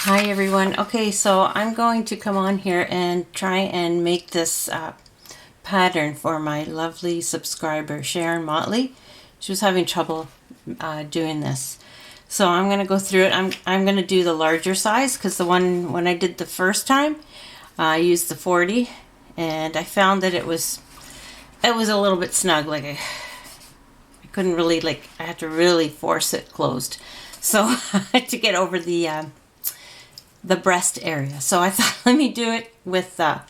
Hi everyone. Okay, so I'm going to come on here and try and make this pattern for my lovely subscriber Sharon Motley. She was having trouble doing this, so I'm going to go through it. I'm going to do the larger size because the one when I did the first time I used the 40 and I found that it was a little bit snug. Like I couldn't really, I had to really force it closed, so I had to get over the breast area. So I thought, let me do it with the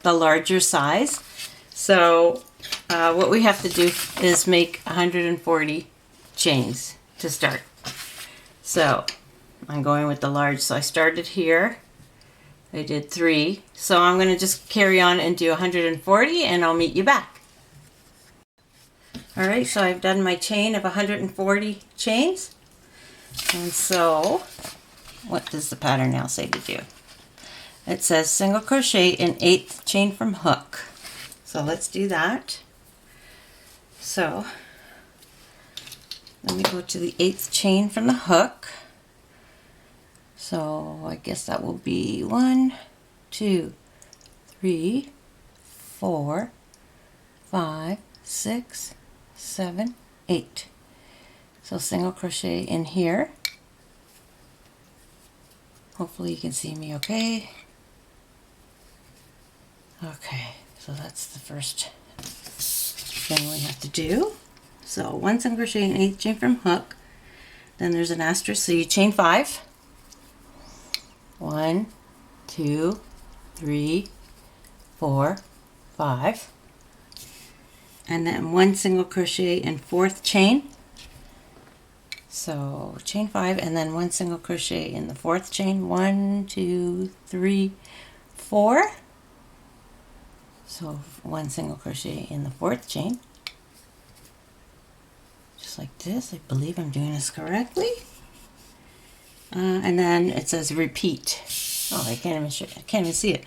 larger size. So what we have to do is make 140 chains to start. So I'm going with the large. So I started here. I did 3. So I'm going to just carry on and do 140 and I'll meet you back. Alright, so I've done my chain of 140 chains. And so what does the pattern now say to do? It says single crochet in 8th chain from hook. So let's do that. So let me go to the 8th chain from the hook. So I guess that will be 1, 2, 3, 4, 5, 6, 7, 8. So single crochet in here. Hopefully you can see me okay. Okay, so that's the first thing we have to do. So 1 single crochet in 8th chain from hook. Then there's an asterisk, so you chain 5. 1, 2, 3, 4, 5. And then 1 single crochet in 4th chain. So chain 5 and then 1 single crochet in the 4th chain. 1, 2, 3, 4. So 1 single crochet in the 4th chain. Just like this. I believe I'm doing this correctly. And then it says repeat. Oh, I can't even see it.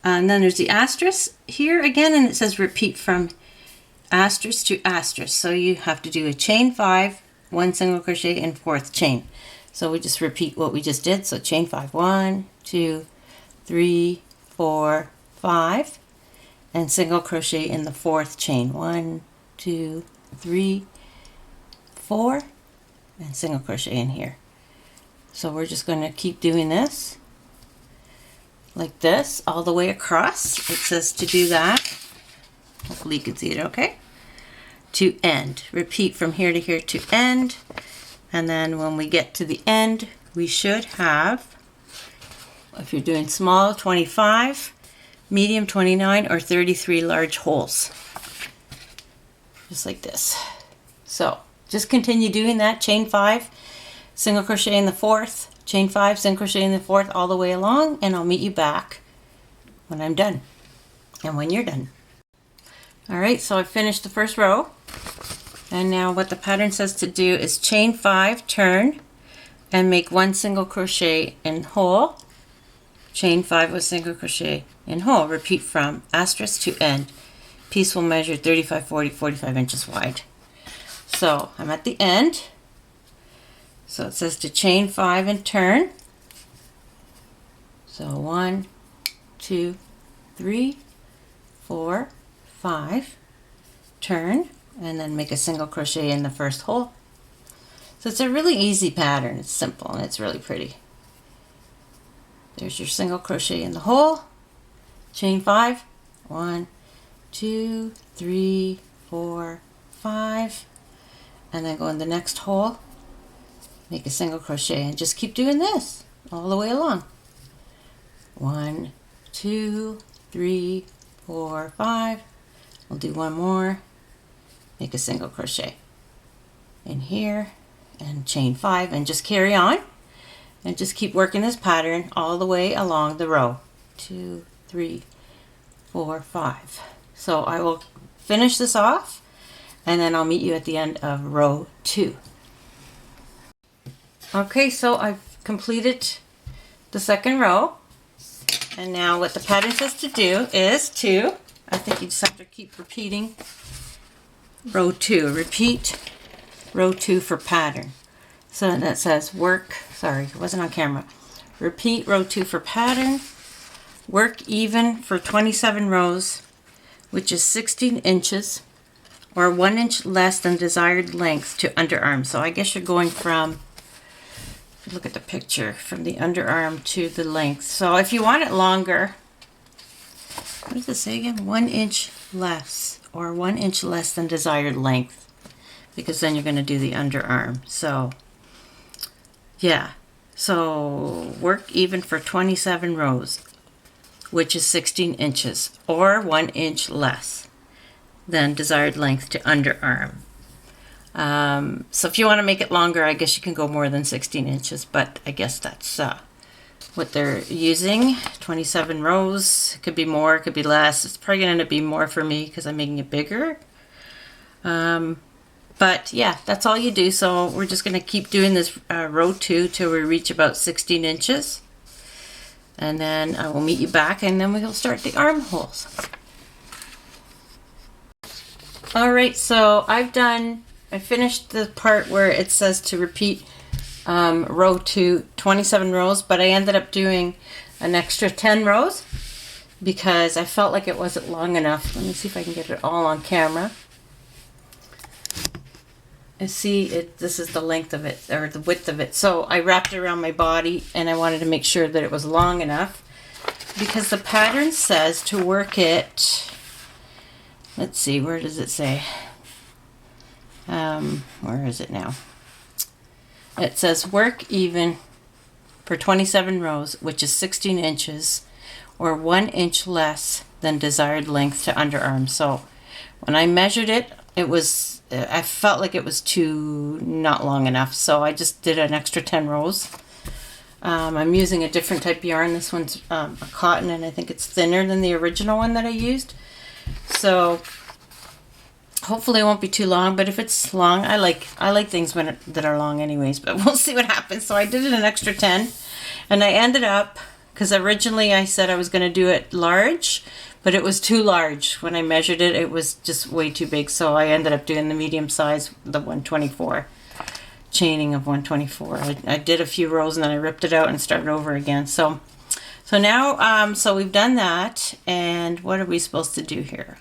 And then there's the asterisk here again, and it says repeat from asterisk to asterisk. So you have to do a chain 5, 1 single crochet in 4th chain. So we just repeat what we just did. So chain 5, 1, 2, 3, 4, 5, and single crochet in the 4th chain. 1, 2, 3, 4, and single crochet in here. So we're just going to keep doing this like this all the way across. It says to do that. Hopefully you can see it okay. To end. Repeat from here to here to end. And then when we get to the end, we should have, if you're doing small, 25, medium 29, or 33 large holes. Just like this. So just continue doing that. Chain 5, single crochet in the 4th, chain 5, single crochet in the 4th, all the way along, and I'll meet you back when I'm done and when you're done. Alright, so I finished the first row, and now what the pattern says to do is chain 5, turn, and make 1 single crochet in hole, chain 5 with single crochet in hole. Repeat from asterisk to end. Piece will measure 35, 40, 45 inches wide. So I'm at the end. So it says to chain 5 and turn. So 1, 2, 3, 4, 5, turn, and then make a single crochet in the first hole. So it's a really easy pattern. It's simple and it's really pretty. There's your single crochet in the hole, chain 5, 1, 2, 3, 4, 5, and then go in the next hole, make a single crochet, and just keep doing this all the way along. 1, 2, 3, 4, 5. We'll do one more, make a single crochet in here and chain 5, and just carry on and just keep working this pattern all the way along the row. 2, 3, 4, 5. So I will finish this off and then I'll meet you at the end of row 2. Okay, so I've completed the second row, and now what the pattern says to do is to, I think you just have to keep repeating row 2. Repeat row 2 for pattern. So that says work, sorry, it wasn't on camera. repeat row 2 for pattern, work even for 27 rows, which is 16 inches, or 1 inch less than desired length to underarm. So I guess you're going from, look at the picture, from the underarm to the length. So if you want it longer, what does it say again? 1 inch less, or 1 inch less than desired length, because then you're going to do the underarm. So yeah, so work even for 27 rows, which is 16 inches, or 1 inch less than desired length to underarm. So if you want to make it longer, I guess you can go more than 16 inches, but I guess that's what they're using. 27 rows. It could be more, it could be less. It's probably going to end up being more for me because I'm making it bigger. But yeah, that's all you do. So we're just going to keep doing this row 2 till we reach about 16 inches. And then I will meet you back, and then we'll start the armholes. Alright, so I finished the part where it says to repeat row 2 27 rows, but I ended up doing an extra 10 rows because I felt like it wasn't long enough. Let me see if I can get it all on camera. And see, this is the length of it, or the width of it. So I wrapped it around my body, and I wanted to make sure that it was long enough because the pattern says to work it. Let's see, where does it say? Where is it now? It says work even for 27 rows, which is 16 inches, or 1 inch less than desired length to underarm. So when I measured it, I felt like it was not long enough, so I just did an extra 10 rows. I'm using a different type of yarn. This one's a cotton, and I think it's thinner than the original one that I used. So hopefully it won't be too long, but if it's long, I like things that are long anyways, but we'll see what happens. So I did it an extra 10, and I ended up, because originally I said I was going to do it large, but it was too large. When I measured it, it was just way too big, so I ended up doing the medium size, the 124, chaining of 124. I did a few rows, and then I ripped it out and started over again. So now, so we've done that, and what are we supposed to do here?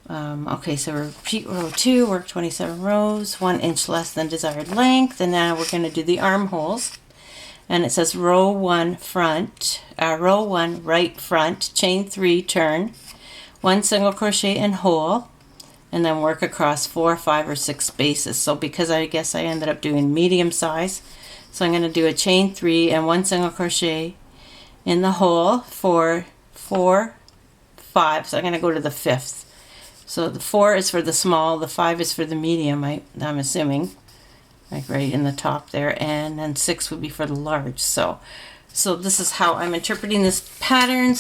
Okay, so repeat row 2, work 27 rows, 1 inch less than desired length, and now we're going to do the armholes. And it says row 1 right front, chain 3, turn, 1 single crochet and hole, and then work across 4, 5, or 6 spaces. So because I guess I ended up doing medium size, so I'm going to do a chain 3 and 1 single crochet in the hole for 4, 5. So I'm going to go to the 5th. So the 4 is for the small, the 5 is for the medium, I'm assuming, like right in the top there, and then 6 would be for the large. So this is how I'm interpreting this pattern.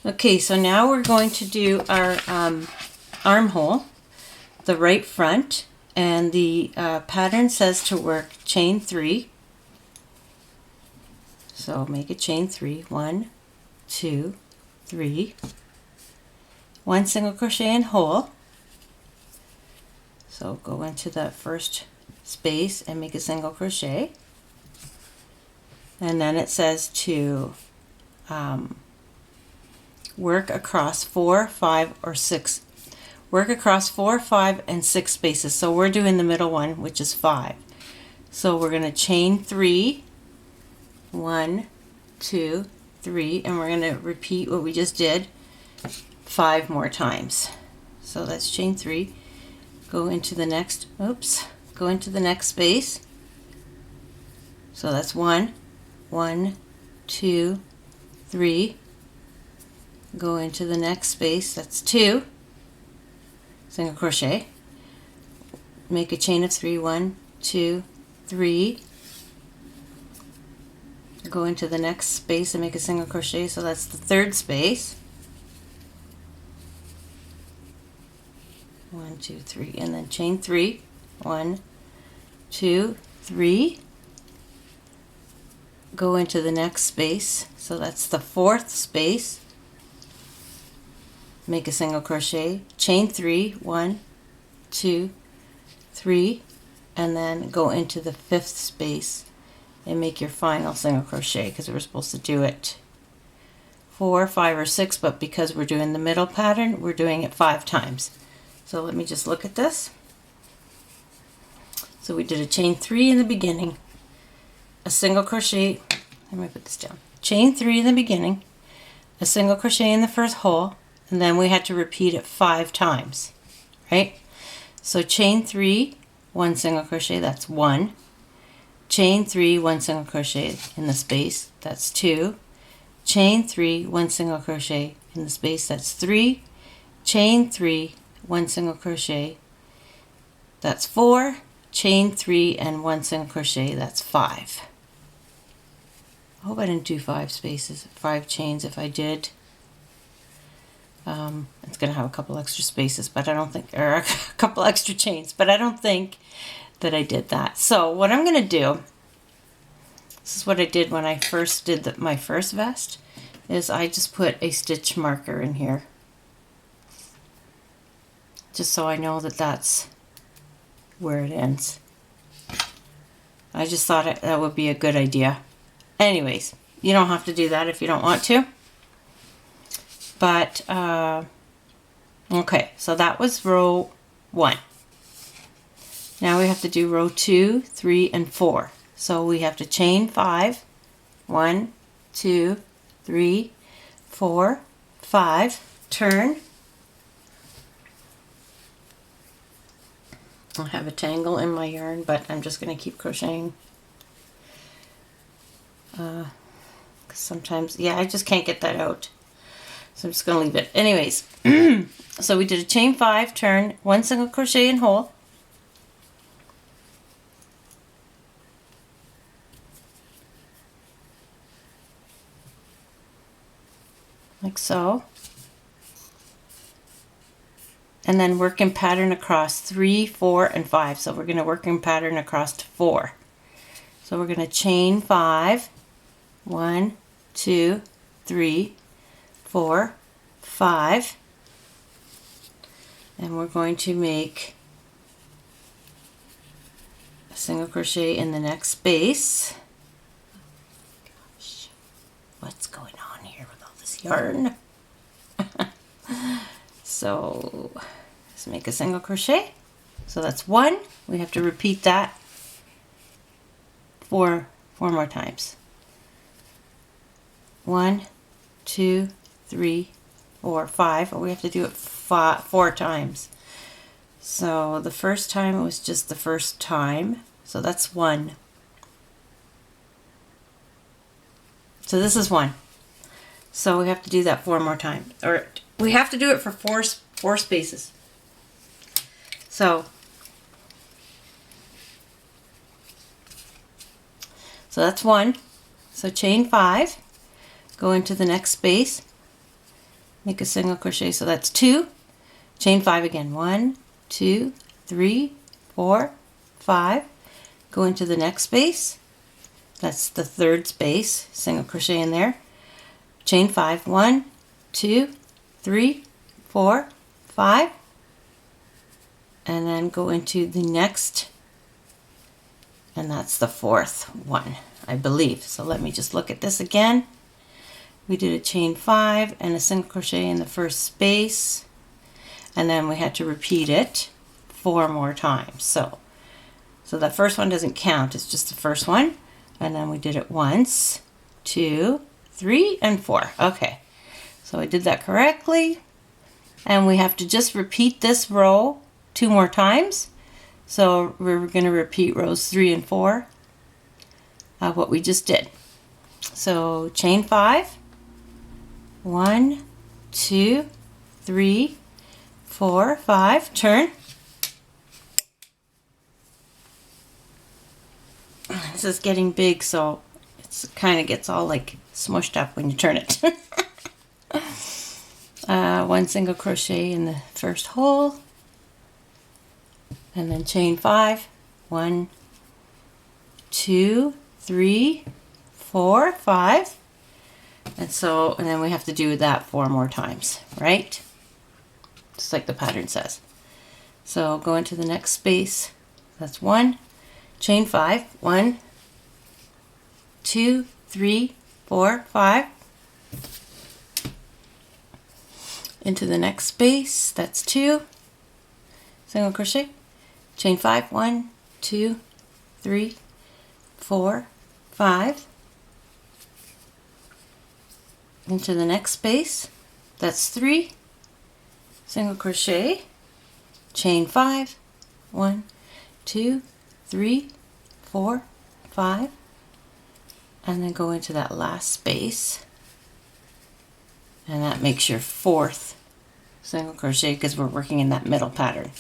Okay, so now we're going to do our armhole, the right front, and the pattern says to work chain 3. So make a chain 3, 1, 2, 3. 1 single crochet and hole. So go into that first space and make a single crochet, and then it says to work across 4, 5, or 6. Work across 4, 5, and 6 spaces. So we're doing the middle one, which is 5. So we're going to chain 3, 1, 2, 3, and we're going to repeat what we just did 5 more times. So that's chain 3. Go into the next, go into the next space. So that's 1, 2, 3. Go into the next space, that's 2. Single crochet. Make a chain of 3, 1, 2, 3. Go into the next space and make a single crochet, so that's the 3rd space. 1, 2, 3, and then chain 3, 1, 2, 3. Go into the next space, so that's the 4th space. Make a single crochet, chain 3, 1, 2, 3, and then go into the 5th space and make your final single crochet, because we're supposed to do it 4, 5, or 6, but because we're doing the middle pattern, we're doing it 5 times. So let me just look at this. So we did a chain 3 in the beginning, a single crochet, let me put this down, chain 3 in the beginning, a single crochet in the first hole, and then we had to repeat it 5 times, right? So chain 3, 1 single crochet, that's 1. Chain 3, 1 single crochet in the space, that's 2. Chain 3, 1 single crochet in the space, that's 3. Chain 3, 1 single crochet, that's 4. Chain 3 and 1 single crochet, that's 5. I hope I didn't do 5 spaces, 5 chains. If I did, it's going to have a couple extra spaces, but I don't think, or a couple extra chains, but I don't think that I did that. So what I'm going to do, this is what I did when I first did my first vest, is I just put a stitch marker in here, just so I know that that's where it ends. I just thought that would be a good idea. Anyways, you don't have to do that if you don't want to. But, okay, so that was row 1. Now we have to do row 2, 3, and 4. So we have to chain 5, 1, 2, 3, 4, 5, turn. I have a tangle in my yarn, but I'm just going to keep crocheting. Because sometimes, yeah, I just can't get that out. So I'm just going to leave it. Anyways, so we did a chain 5, turn, 1 single crochet in hole. Like so. And then work in pattern across 3, 4, and 5. So we're going to work in pattern across to 4. So we're going to chain 5, 1, 2, 3, 4, 5, and we're going to make a single crochet in the next space. Gosh, what's going on here with all this yarn? So let's make a single crochet. So that's 1. We have to repeat that 4 more times. 1, 2, 3, 4, 5. But we have to do it 4 times. So the first time it was just the first time. So that's 1. So this is 1. So we have to do that 4 more times. Or we have to do it for 4 spaces. So that's 1. So chain 5, go into the next space, make a single crochet. So that's 2. Chain 5 again. 1, 2, 3, 4, 5. Go into the next space. That's the 3rd space. Single crochet in there. Chain 5. 1, 2, 3, 4, 5. And then go into the next, and that's the 4th one, I believe. So let me just look at this again. We did a chain 5 and a single crochet in the first space, and then we had to repeat it 4 more times. So that first one doesn't count, it's just the first one. And then we did it once, 2, 3, and 4. Okay, so I did that correctly. And we have to just repeat this row 2 more times. So we're going to repeat rows 3 and 4 of what we just did. So chain 5, 1, 2, 3, 4, 5, turn. This is getting big, so it kind of gets all like smushed up when you turn it. 1 single crochet in the first hole, and then chain 5, 1, 2, 3, 4, 5, and then we have to do that 4 more times, right? Just like the pattern says. So go into the next space. That's 1, chain 5, 1, 2, 3, 4, 5. Into the next space, that's 2, single crochet, chain 5, 1, 2, 3, 4, 5. Into the next space, that's 3, single crochet, chain 5, 1, 2, 3, 4, 5, and then go into that last space, and that makes your 4th single crochet because we're working in that middle pattern,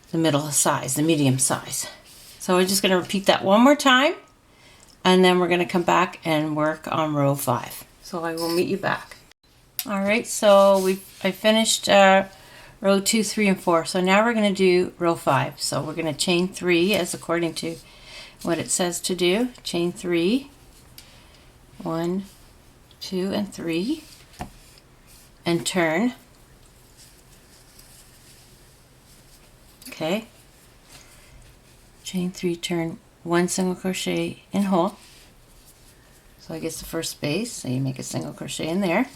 the middle size, the medium size. So we're just going to repeat that one more time, and then we're going to come back and work on row 5. So I will meet you back. All right, so I finished row 2, 3, and 4. So now we're going to do row 5. So we're going to chain 3 as according to what it says to do. Chain 3, 1, 2, and 3, and turn. Okay. Chain 3, turn 1 single crochet in hole. So I guess the first space, so you make a single crochet in there.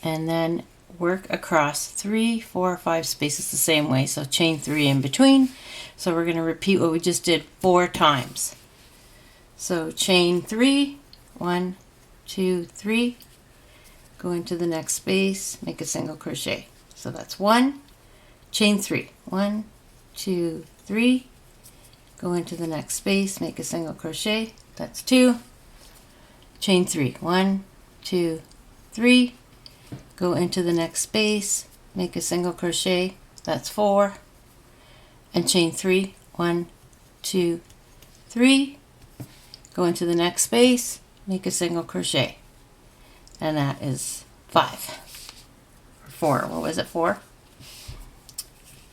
And then work across 3, 4, 5 spaces the same way. So chain 3 in between. So we're going to repeat what we just did 4 times. So chain 3, 1, 2, 3, go into the next space, make a single crochet. So that's 1, chain 3, 1, 2, 3, go into the next space, make a single crochet. That's 2, chain 3, 1, 2, 3, go into the next space, make a single crochet. That's 4, and chain 3, 1, 2, 3, go into the next space, make a single crochet, and that is 5 or 4. What was it? 4?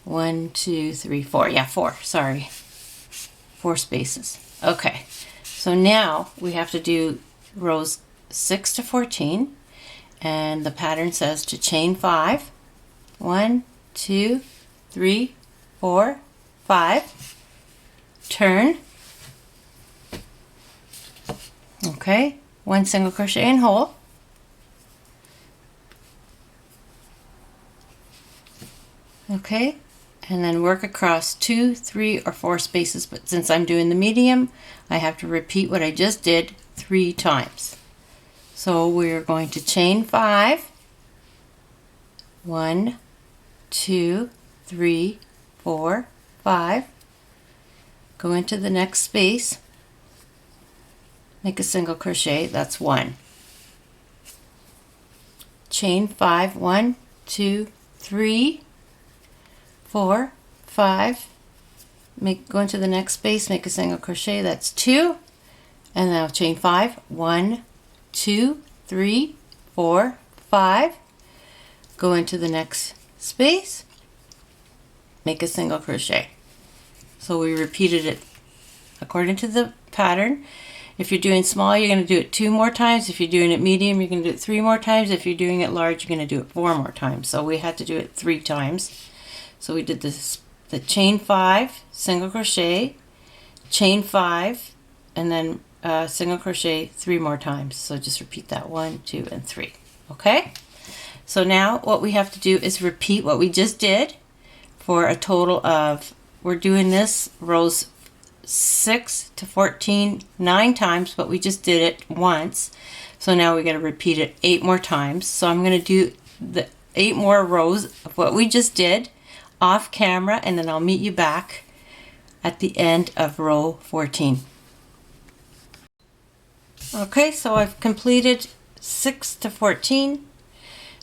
1, 2, 3, 4. Yeah, 4. Sorry, 4 spaces. Okay. So now we have to do rows 6 to 14, and the pattern says to chain 5, 1, 2, 3, 4, 5, turn. Okay, 1 single crochet in hole. Okay, and then work across 2, 3, or 4 spaces, but since I'm doing the medium, I have to repeat what I just did 3 times. So we're going to chain 5, 1, 2, 3, 4, 5, go into the next space, make a single crochet. That's 1. Chain 5, 1, 2, 3, 4, 5, go into the next space, make a single crochet. That's 2, and now chain 5, 1, 2, 3, 4, 5, go into the next space, make a single crochet. So we repeated it according to the pattern. If you're doing small, you're going to do it 2 more times. If you're doing it medium, you're going to do it 3 more times. If you're doing it large, you're going to do it 4 more times. So we had to do it 3 times. So we did this, the chain 5, single crochet, chain 5, and then single crochet 3 more times. So just repeat that 1, 2, and 3. Okay? So now what we have to do is repeat what we just did for a total of, we're doing this rows 6 to 14 9 times, but we just did it once. So now we got to repeat it 8 more times. So I'm going to do the 8 more rows of what we just did off camera, and then I'll meet you back at the end of row 14. Okay, so I've completed 6 to 14.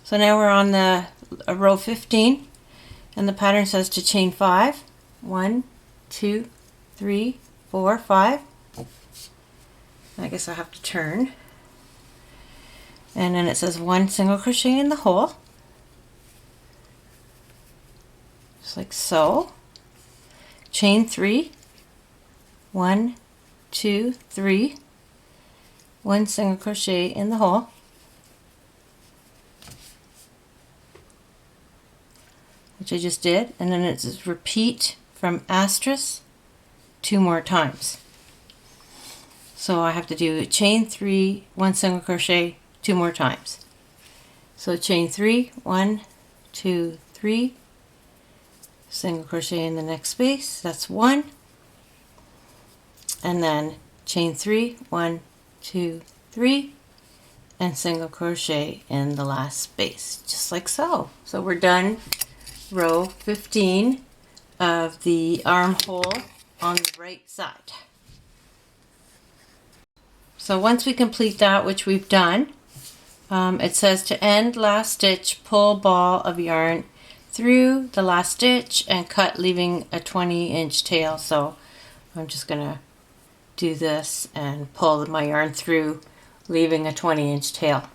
So now we're on the row 15, and the pattern says to chain 5, 1, 2, 3, 4, 5. I guess I'll have to turn. And then it says 1 single crochet in the hole. Just like so. Chain 3, 1, 2, 3, 1 single crochet in the hole. Which I just did, and then it says repeat from asterisk 2 more times. So I have to do chain 3, 1 single crochet 2 more times. So chain 3, 1, 2, 3, single crochet in the next space, that's 1, and then chain 3, 1, 2, 3, and single crochet in the last space, just like so. So we're done row 15 of the armhole on the right side. So once we complete that, which we've done, it says to end last stitch, pull ball of yarn through the last stitch and cut, leaving a 20-inch tail. So I'm just gonna do this and pull my yarn through, leaving a 20-inch tail.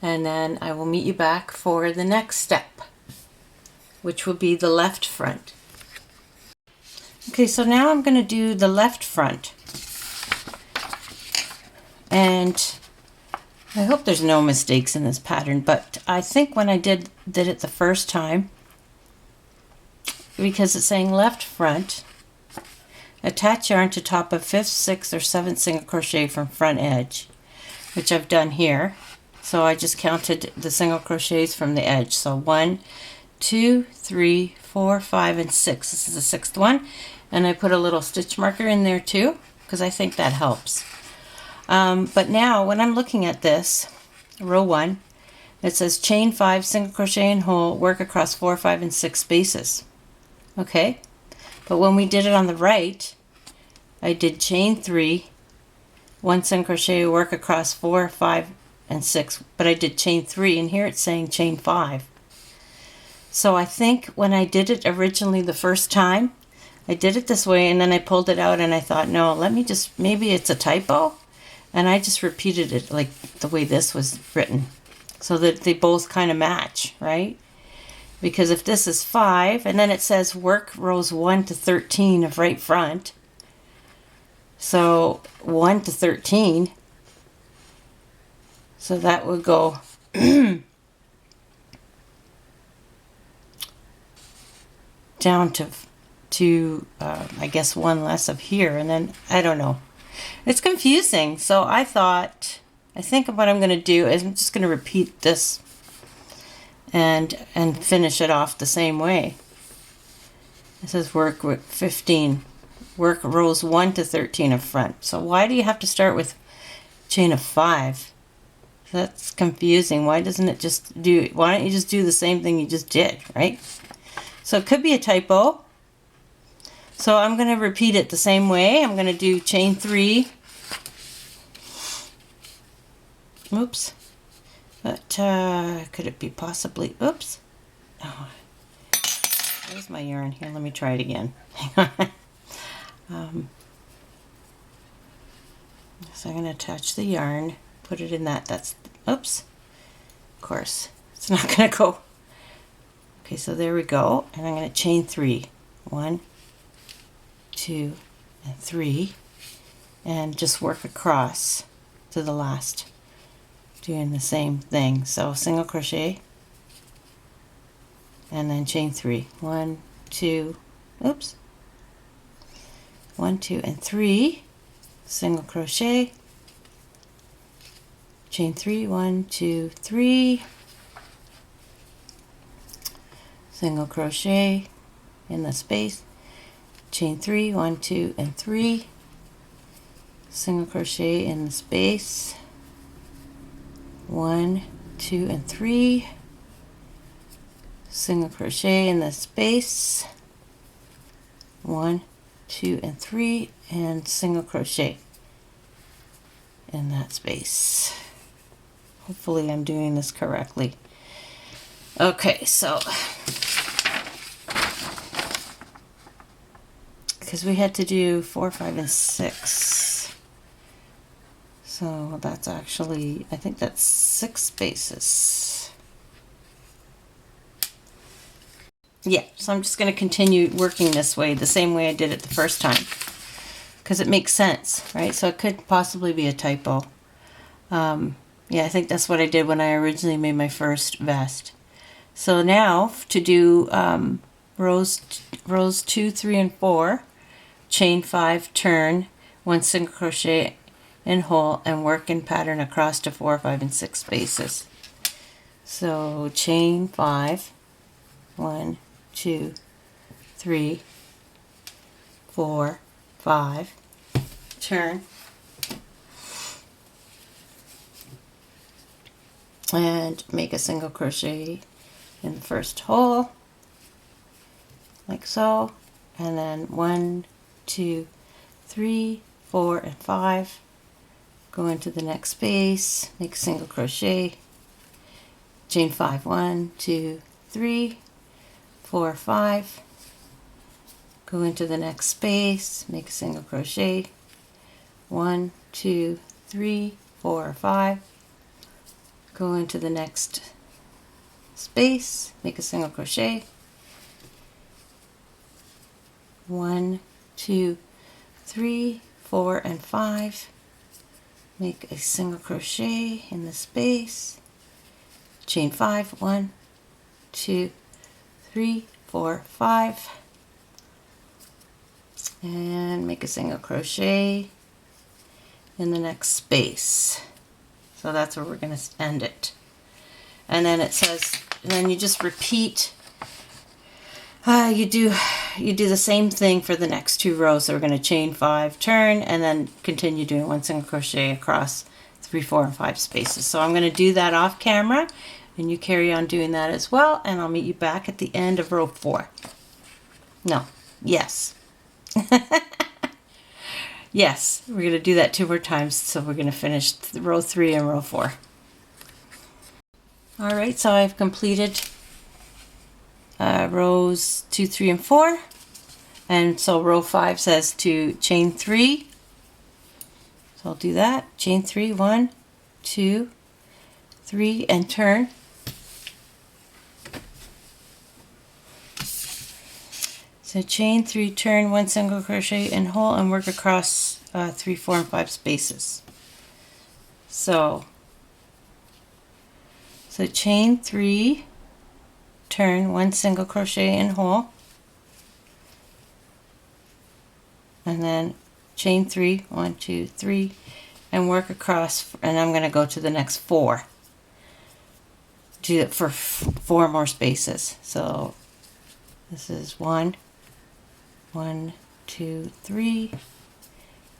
And then I will meet you back for the next step, which will be the left front. Okay, so now I'm going to do the left front. And I hope there's no mistakes in this pattern, but I think when I did it the first time, because it's saying left front, attach yarn to top of 5th, 6th, or 7th single crochet from front edge, which I've done here. So I just counted the single crochets from the edge. So 1, 2, 3, 4, 5, and 6. This is the 6th one. And I put a little stitch marker in there too, because I think that helps. But now when I'm looking at this, row 1, it says chain 5, single crochet in hole, work across 4, 5, and 6 spaces. Okay, but when we did it on the right, I did chain 3, 1 single crochet, work across 4, 5, and 6, but I did chain 3, and here it's saying chain 5. So I think when I did it originally the first time, I did it this way, and then I pulled it out and I thought, no, let me just, maybe it's a typo. And I just repeated it like the way this was written, so that they both kind of match, right? Because if this is 5, and then it says work rows 1 to 13 of right front, so 1 to 13, so that would go down to I guess 1 less of here, and then I don't know. It's confusing, so I think what I'm going to do is I'm just going to repeat this and finish it off the same way. It says work 15, work rows 1 to 13 of front. So why do you have to start with chain of 5? That's confusing. Why don't you just do the same thing you just did, right? So it could be a typo. So I'm going to repeat it the same way. I'm going to do chain 3. Oops. But could it be possibly, oops. Oh, there's my yarn. Here, let me try it again. Hang on. So I'm going to attach the yarn, put it in that's, oops. Of course, it's not going to go. Okay, so there we go. And I'm going to chain 3. 1, 2, and 3, and just work across to the last, doing the same thing. So single crochet and then chain 3. 1, 2, oops, 1, 2, and 3, single crochet, chain 3, 1, 2, 3, single crochet in the space, chain 3, 1, 2, and 3, single crochet in the space, 1, 2, and 3, single crochet in the space, 1, 2, and 3, and single crochet in that space. Hopefully I'm doing this correctly. Okay, so because we had to do 4, 5, and 6. So that's actually, I think that's 6 spaces. Yeah, so I'm just going to continue working this way, the same way I did it the first time, because it makes sense, right? So it could possibly be a typo. Yeah, I think that's what I did when I originally made my first vest. So now to do rows 2, 3, and 4, chain 5, turn, 1 single crochet in hole and work in pattern across to 4, 5, and 6 spaces. So chain 5, 1, 2, 3, 4, 5, turn, and make a single crochet in the first hole, like so, and then 1, 2, 3, 4, and 5, go into the next space, make a single crochet, chain 5, 1, 2, 3, 4, 5, go into the next space, make a single crochet, 1, 2, 3, 4, 5, go into the next space, make a single crochet, 1, 2, 3, 4, and 5, make a single crochet in the space, chain 5, 1, 2, 3, 4, 5, and make a single crochet in the next space. So that's where we're going to end it. And then it says, and then you just repeat. You do the same thing for the next 2 rows. So we're going to chain 5, turn, and then continue doing 1 single crochet across 3, 4, and 5 spaces. So I'm going to do that off camera, and you carry on doing that as well. And I'll meet you back at the end of row 4. No, yes. Yes, we're going to do that 2 more times, so we're going to finish row 3 and row 4. Alright, so I've completed rows 2, 3, and 4, and so row 5 says to chain 3, so I'll do that, chain 3, 1, 2, 3, and turn. So chain 3, turn, 1 single crochet in hole, and work across 3, 4, and 5 spaces. So chain 3, turn, 1 single crochet in hole, and then chain 3, 1, 2, 3, and work across, and I'm going to go to the next 4. Do it for 4 more spaces. So this is 1, 1, 2, 3,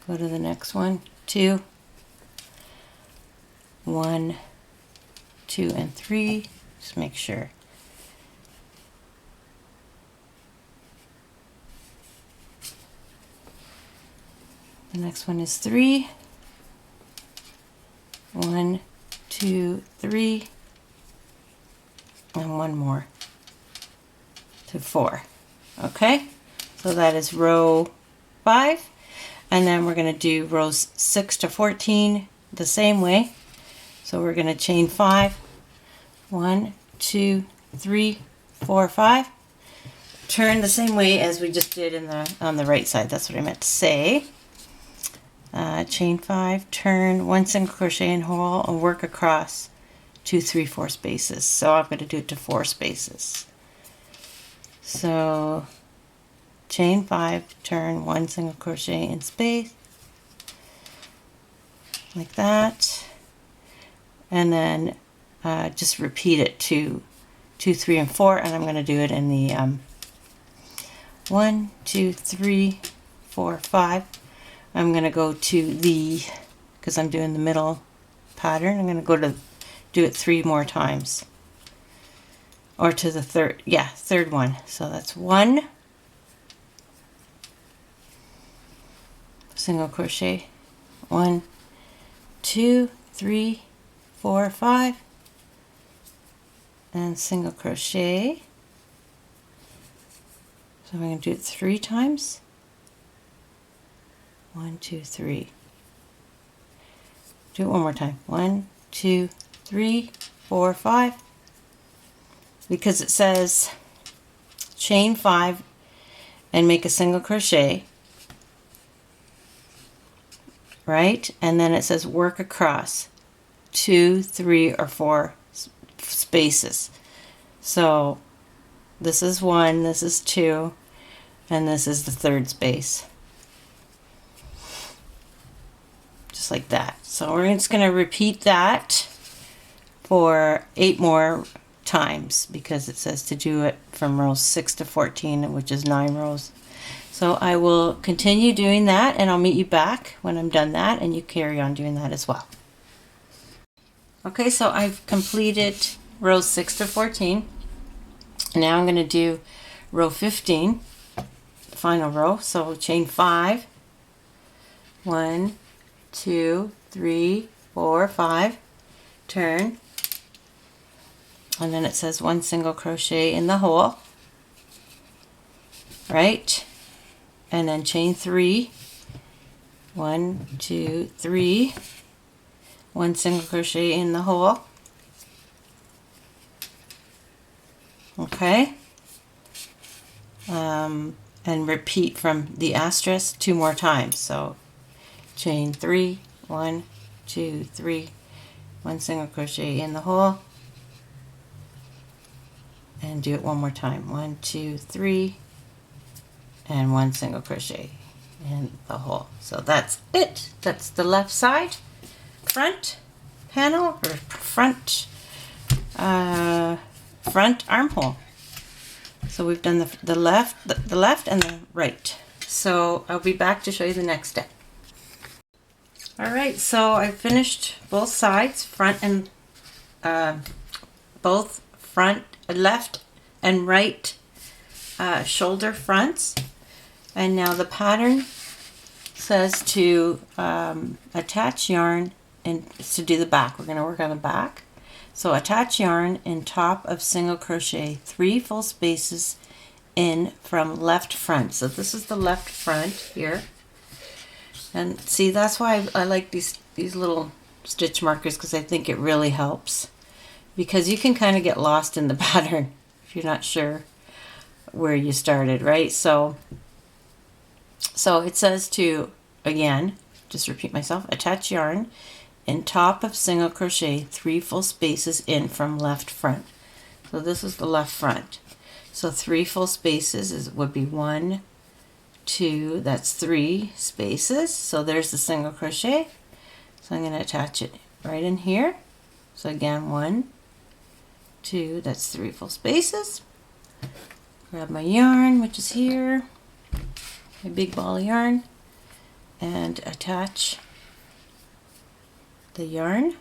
go to the next one, 2, 1, 2, and 3, just make sure. The next one is 3, 1, 2, 3, and 1 more to 4. Okay, so that is row 5, and then we're going to do rows 6 to 14 the same way. So we're going to chain 5, 1, 2, 3, 4, 5, turn the same way as we just did in the on the right side. That's what I meant to say. Chain 5, turn, 1 single crochet in hole, and work across 2, 3, 4 spaces. So I'm going to do it to 4 spaces. So chain 5, turn, 1 single crochet in space, like that, and then just repeat it to 2, 3, and 4, and I'm going to do it in the 1, 2, 3, 4, 5. I'm going to go to the, because I'm doing the middle pattern, I'm going to go to do it 3 more times, or to the third one. So that's 1 single crochet, 1, 2, 3, 4, 5, and single crochet. So I'm going to do it 3 times. 1, 2, 3. Do it one more time. 1, 2, 3, 4, 5. Because it says chain 5 and make a single crochet, right? And then it says work across 2, 3, or 4 spaces. So this is 1, this is 2, and this is the 3rd space. just like that. So we're just going to repeat that for 8 more times because it says to do it from rows 6 to 14, which is 9 rows. So I will continue doing that, and I'll meet you back when I'm done that, and you carry on doing that as well. Okay, so I've completed rows 6 to 14. Now I'm going to do row 15, the final row. So chain 5, 1, 2, 3, 4, 5, turn, and then it says 1 single crochet in the hole, right? And then chain 3, 1, 2, 3, 1 single crochet in the hole. Okay, and repeat from the asterisk 2 more times. So chain 3, 1, 2, 3, 1 single crochet in the hole, and do it one more time. 1, 2, 3, and 1 single crochet in the hole. So that's it. That's the left side, front panel, or front armhole. So we've done the left and the right. So I'll be back to show you the next step. All right, so I finished both sides, front and both front, left and right shoulder fronts. And now the pattern says to attach yarn, and to do the back. We're going to work on the back. So attach yarn in top of single crochet 3 full spaces in from left front. So this is the left front here. And see, that's why I like these little stitch markers, because I think it really helps. Because you can kind of get lost in the pattern if you're not sure where you started, right? So it says to, again, just repeat myself, attach yarn in top of single crochet 3 full spaces in from left front. So this is the left front. So 3 full spaces would be 1, 2, that's 3 spaces. So there's the single crochet. So I'm going to attach it right in here. So again, 1, 2, that's 3 full spaces. Grab my yarn, which is here, my big ball of yarn, and attach the yarn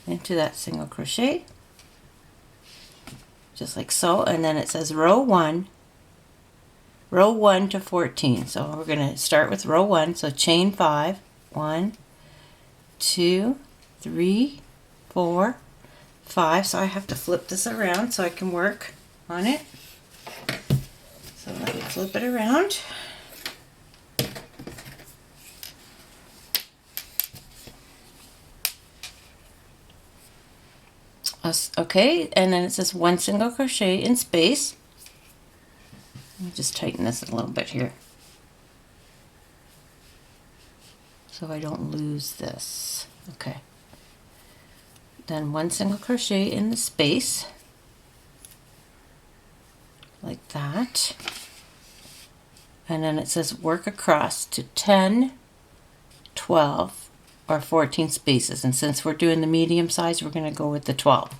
into that single crochet, just like so. And then it says row 1 to 14. So we're going to start with row 1. So chain 5, 1, 2, 3, 4, 5. So I have to flip this around so I can work on it. So let me flip it around. Okay, and then it says 1 single crochet in space. Let me just tighten this a little bit here so I don't lose this. Okay. Then 1 single crochet in the space, like that. And then it says work across to 10, 12, or 14 spaces. And since we're doing the medium size, we're going to go with the 12.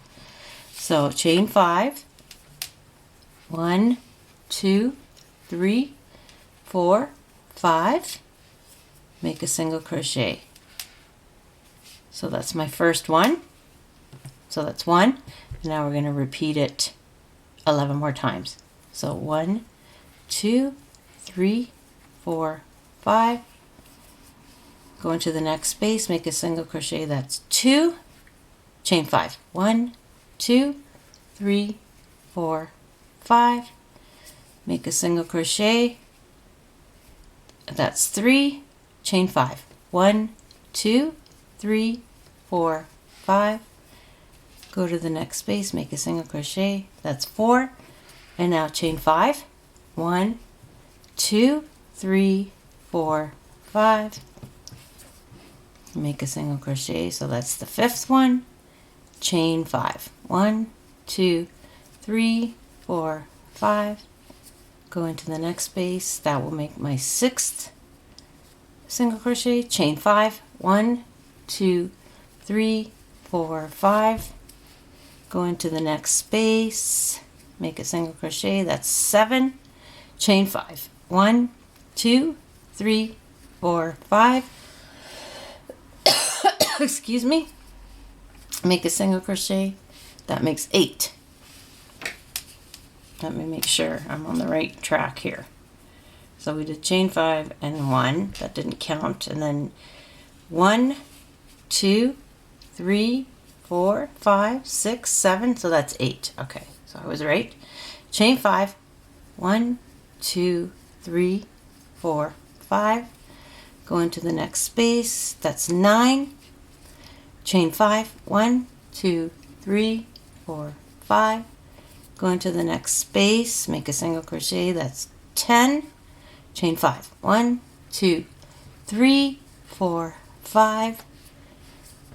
So chain 5, 1, 2, 3, 4, 5, make a single crochet. So that's my first one. So that's 1. And now we're going to repeat it 11 more times. So 1, 2, 3, 4, 5. Go into the next space, make a single crochet, that's 2, chain 5. 1, 2, 3, 4, 5. Make a single crochet, that's 3, chain 5. 1, 2, 3, 4, 5. Go to the next space, make a single crochet, that's 4. And now chain 5. 1, 2, 3, 4, 5. Make a single crochet, so that's the 5th one. Chain 5. 1, 2, 3, 4, 5. Go into the next space. That will make my 6th single crochet, chain 5, 1, 2, 3, 4, 5, go into the next space, make a single crochet, that's 7, chain 5, 1, 2, 3, 4, 5, excuse me, make a single crochet, that makes 8. Let me make sure I'm on the right track here. So we did chain 5 and 1, that didn't count, and then 1, 2, 3, 4, 5, 6, 7, so that's 8. Okay, so I was right. Chain 5, 1, 2, 3, 4, 5, go into the next space, that's 9. Chain 5, 1, 2, 3, 4, 5, go into the next space, make a single crochet, that's 10. Chain 5, 1, 2, 3, 4, 5,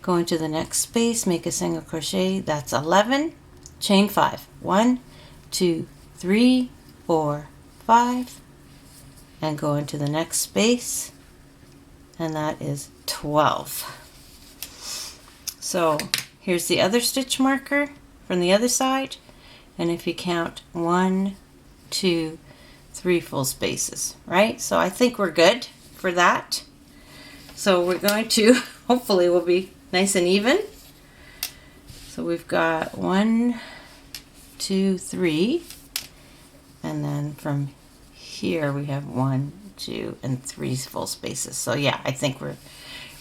go into the next space, make a single crochet, that's 11. Chain 5, 1, 2, 3, 4, 5, and go into the next space, and that is 12. So here's the other stitch marker from the other side, and if you count 1, 2, 3 full spaces, right? So I think we're good for that. So we're going to, hopefully we'll be nice and even. So we've got 1, 2, 3, and then from here we have 1, 2, and 3 full spaces. So yeah, I think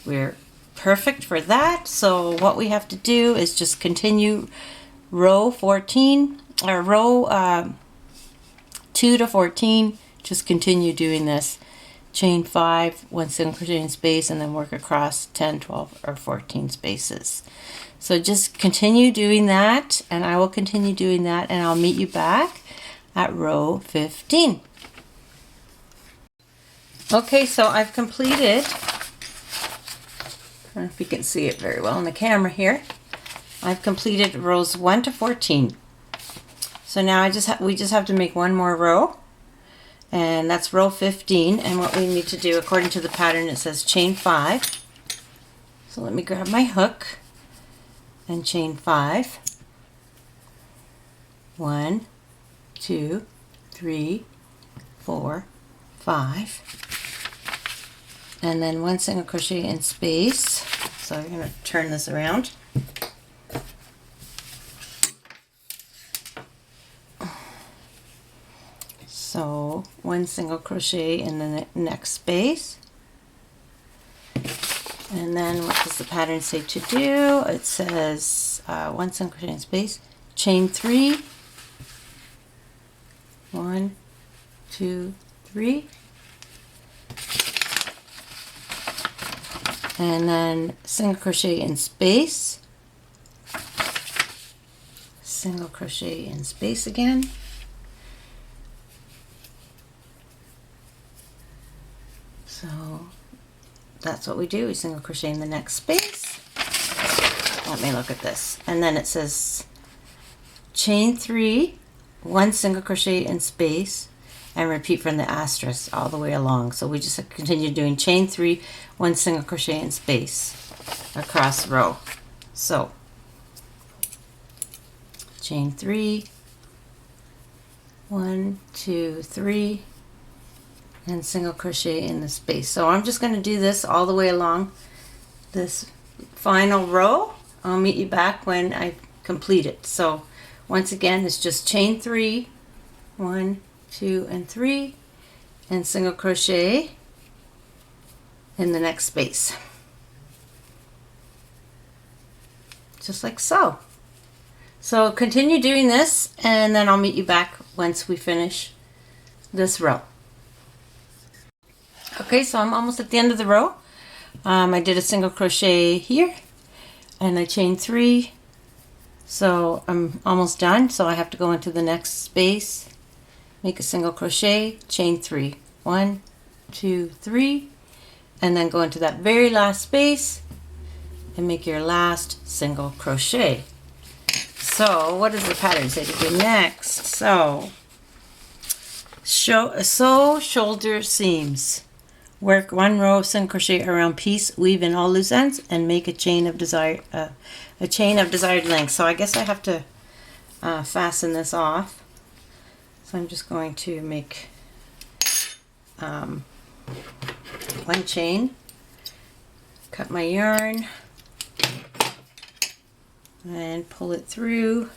we're perfect for that. So what we have to do is just continue row 14 or row 2 to 14. Just continue doing this. Chain 5, 1 single crochet in space, and then work across 10, 12, or 14 spaces. So just continue doing that, and I will continue doing that, and I'll meet you back at row 15. Okay, so I've completed, I don't know if you can see it very well on the camera here. I've completed rows 1 to 14. So now we just have to make one more row, and that's row 15. And what we need to do, according to the pattern, it says chain 5. So let me grab my hook and chain 5. 1, 2, 3, 4, 5, and then 1 single crochet in space. So I'm going to turn this around. So 1 single crochet in the next space, and then what does the pattern say to do? It says 1 single crochet in space, chain 3, 1, 2, 3, and then single crochet in space, single crochet in space again, so that's what we do. We single crochet in the next space. Let me look at this. And then it says chain 3, 1 single crochet in space, and repeat from the asterisk all the way along. So we just continue doing chain 3, 1 single crochet in space across row. So chain 3, 1, 2, 3, and single crochet in the space. So I'm just going to do this all the way along this final row. I'll meet you back when I complete it. So once again, it's just chain 3, 1, 2, and 3, and single crochet in the next space, just like so. So continue doing this, and then I'll meet you back once we finish this row. Okay, so I'm almost at the end of the row. I did a single crochet here, and I chained 3, so I'm almost done. So I have to go into the next space, make a single crochet, chain 3, 1, 2, 3, and then go into that very last space and make your last single crochet. So what does the pattern say to do next? So sew shoulder seams Work 1 row of single crochet around piece, weave in all loose ends, and make a chain of desired length. So I guess I have to fasten this off. So I'm just going to make 1 chain, cut my yarn, and pull it through.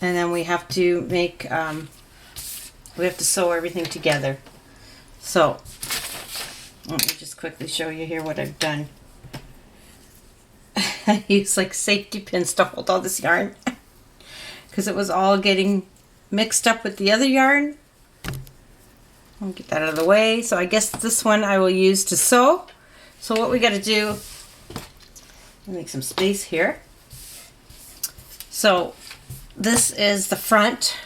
And then we have to make, we have to sew everything together. So let me just quickly show you here what I've done. I used like safety pins to hold all this yarn because it was all getting mixed up with the other yarn. I'll get that out of the way. So I guess this one I will use to sew. So what we got to do, make some space here. So this is the front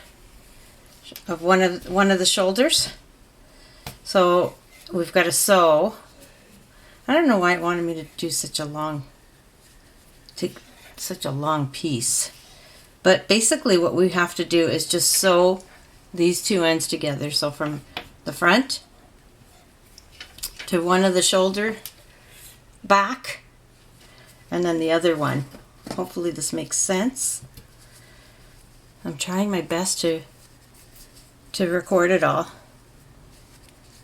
of one of the shoulders. So we've got to sew. I don't know why it wanted me to do such a long piece. But basically what we have to do is just sew these 2 ends together. So from the front to one of the shoulder back, and then the other one. Hopefully this makes sense. I'm trying my best to record it all.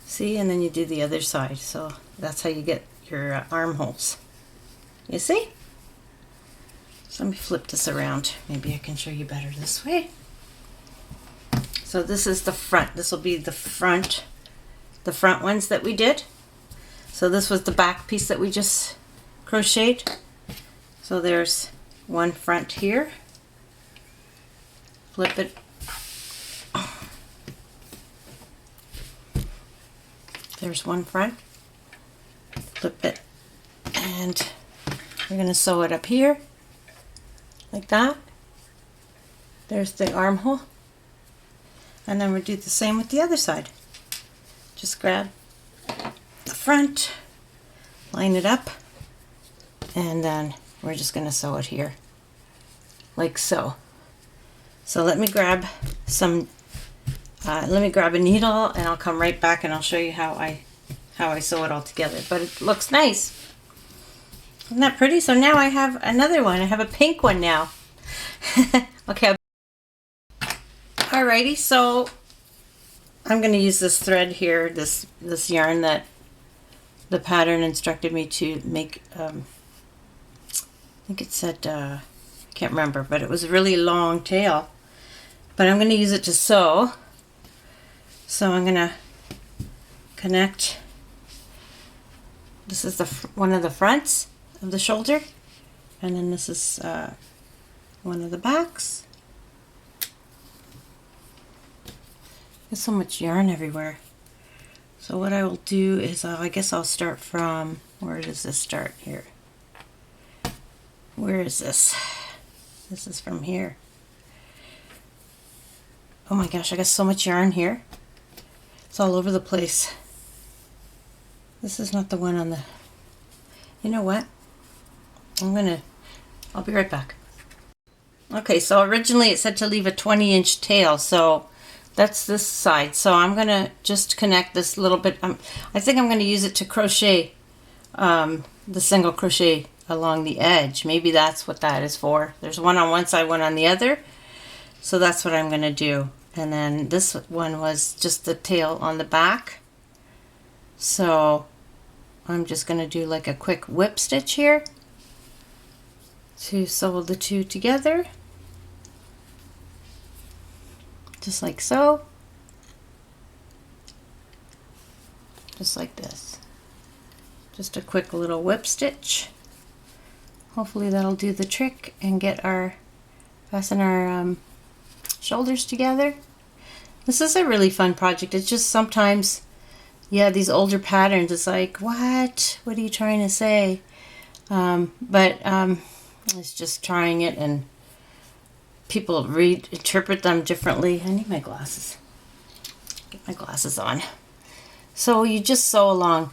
See, and then you do the other side. So that's how you get your armholes. You see? So let me flip this around. Maybe I can show you better this way. So this is the front. This will be the front ones that we did. So this was the back piece that we just crocheted. So there's one front here. Flip it. There's one front. Flip it. And we're going to sew it up here. Like that. There's the armhole. And then we'll do the same with the other side. Just grab the front, line it up, and then we're just going to sew it here. Like so. So let me grab some, let me grab a needle and I'll come right back and I'll show you how I sew it all together. But it looks nice. Isn't that pretty? So now I have another one. I have a pink one now. Okay. Alrighty, so I'm going to use this thread here, this yarn that the pattern instructed me to make. I think it said, I can't remember, but it was a really long tail. But I'm going to use it to sew. So I'm going to connect. This is one of the fronts of the shoulder, and then this is one of the backs. There's so much yarn everywhere. So what I will do is I guess I'll start from, where does this start here? Where is this? This is from here. Oh my gosh, I got so much yarn here. It's all over the place. This is not the one on the, you know what? I'll be right back. Okay, so originally it said to leave a 20-inch tail, so that's this side. So I'm going to just connect this little bit. I think I'm going to use it to crochet the single crochet along the edge. Maybe that's what that is for. There's one on one side, one on the other. So that's what I'm going to do. And then this one was just the tail on the back. So I'm just going to do like a quick whip stitch here to sew the two together. Just like so. Just like this. Just a quick little whip stitch. Hopefully that'll do the trick and fasten our shoulders together. This is a really fun project. It's just sometimes, yeah, these older patterns, it's like, what are you trying to say? But it's just trying it, and people interpret them differently. I need my glasses. Get my glasses on. So you just sew along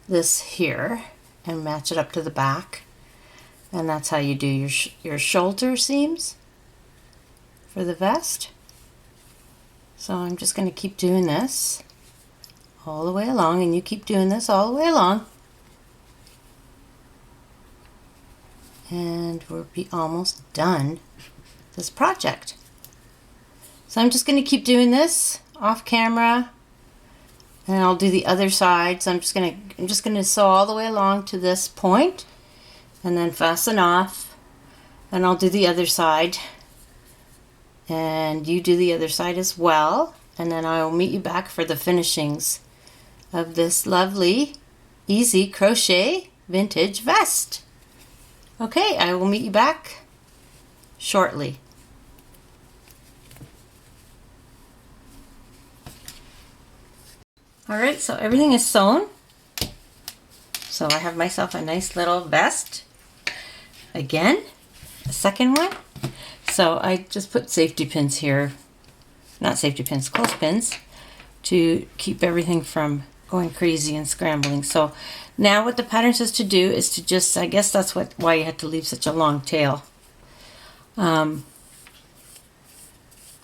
this here and match it up to the back, and that's how you do your shoulder seams for the vest. So I'm just going to keep doing this all the way along, and you keep doing this all the way along. And we'll be almost done this project. So I'm just going to keep doing this off camera, and I'll do the other side. So I'm just going to sew all the way along to this point, and then fasten off, and I'll do the other side, and you do the other side as well, and then I will meet you back for the finishings of this lovely easy crochet vintage vest. Okay, I will meet you back shortly. Alright, so everything is sewn. So I have myself a nice little vest. Again, a second one. So I just put safety pins here. Not safety pins, clothespins, to keep everything from going crazy and scrambling. So now what the pattern says to do is to just, I guess that's why you had to leave such a long tail.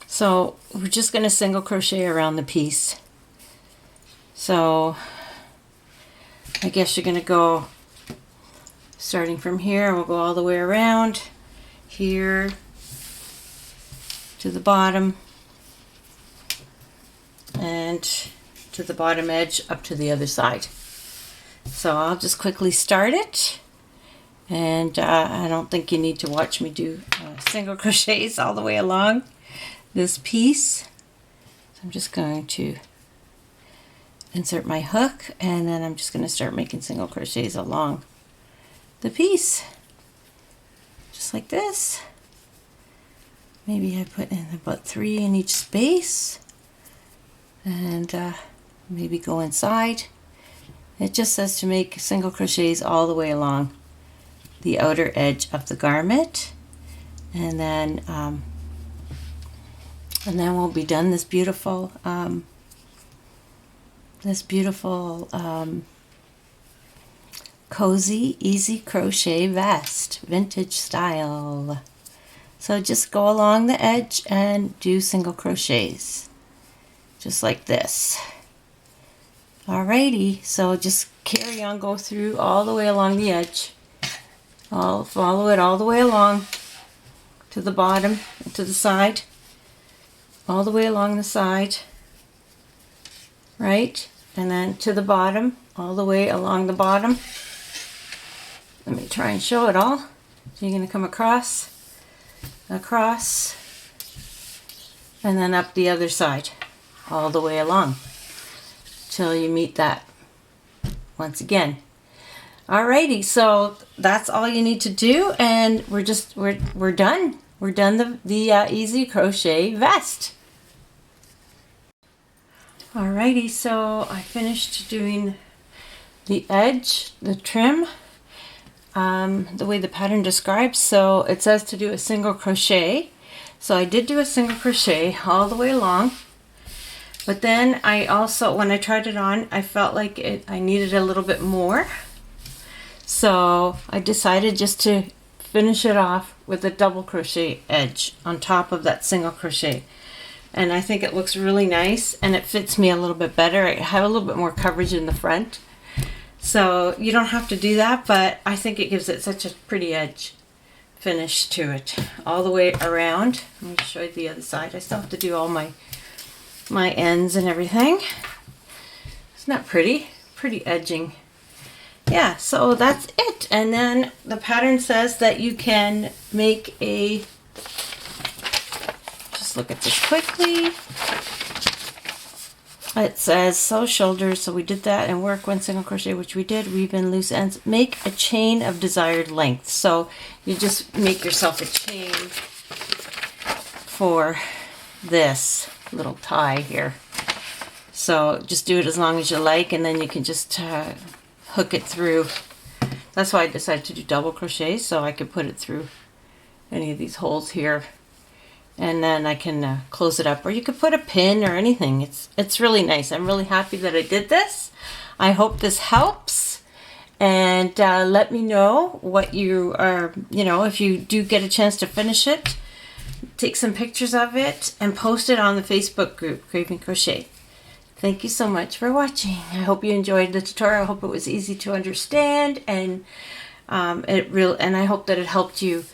So we're just going to single crochet around the piece. So I guess you're going to go starting from here. We'll go all the way around here to the bottom and to the bottom edge up to the other side. So I'll just quickly start it, and I don't think you need to watch me do single crochets all the way along this piece. So I'm just going to insert my hook, and then I'm just going to start making single crochets along the piece, just like this. Maybe I put in about 3 in each space, and maybe go inside. It just says to make single crochets all the way along the outer edge of the garment, and then we'll be done this beautiful cozy easy crochet vest, vintage style. So just go along the edge and do single crochets just like this. Alrighty, so just carry on, go through all the way along the edge. I'll follow it all the way along to the bottom, to the side, all the way along the side, right? And then to the bottom, all the way along the bottom. Let me try and show it all. So you're going to come across, and then up the other side, all the way along, till you meet that once again. Alrighty, so that's all you need to do, and we're done. We're done the easy crochet vest. Alrighty, so I finished doing the edge, the trim, the way the pattern describes. So it says to do a single crochet. So I did do a single crochet all the way along. But then I also, when I tried it on, I felt like I needed a little bit more. So I decided just to finish it off with a double crochet edge on top of that single crochet. And I think it looks really nice, and it fits me a little bit better. I have a little bit more coverage in the front. So you don't have to do that, but I think it gives it such a pretty edge finish to it all the way around. Let me show you the other side. I still have to do all my ends and everything. Isn't that pretty? Pretty edging. Yeah, so that's it. And then the pattern says that you can make a, just look at this quickly. It says sew shoulders, so we did that, and work one single crochet, which we did, weave in loose ends, make a chain of desired length. So you just make yourself a chain for this little tie here. So just do it as long as you like, and then you can just hook it through. That's why I decided to do double crochet, so I could put it through any of these holes here, and then I can close it up, or you could put a pin or anything. It's really nice. I'm really happy that I did this. I hope this helps, and let me know what you are, if you do get a chance to finish it, take some pictures of it and post it on the Facebook group, Craving Crochet. thank you so much for watching. I hope you enjoyed the tutorial. I hope it was easy to understand, and I hope that it helped you,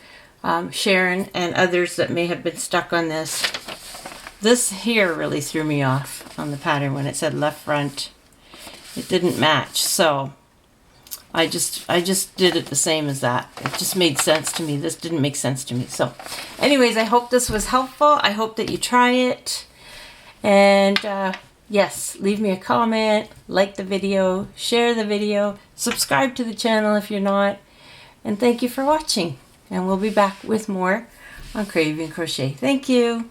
Sharon, and others that may have been stuck on this. This here really threw me off on the pattern when it said left front. It didn't match, so I just did it the same as that. It just made sense to me. This didn't make sense to me. So anyways, I hope this was helpful. I hope that you try it. And yes, leave me a comment, like the video, share the video, subscribe to the channel if you're not. And thank you for watching. And we'll be back with more on Craving Crochet. Thank you.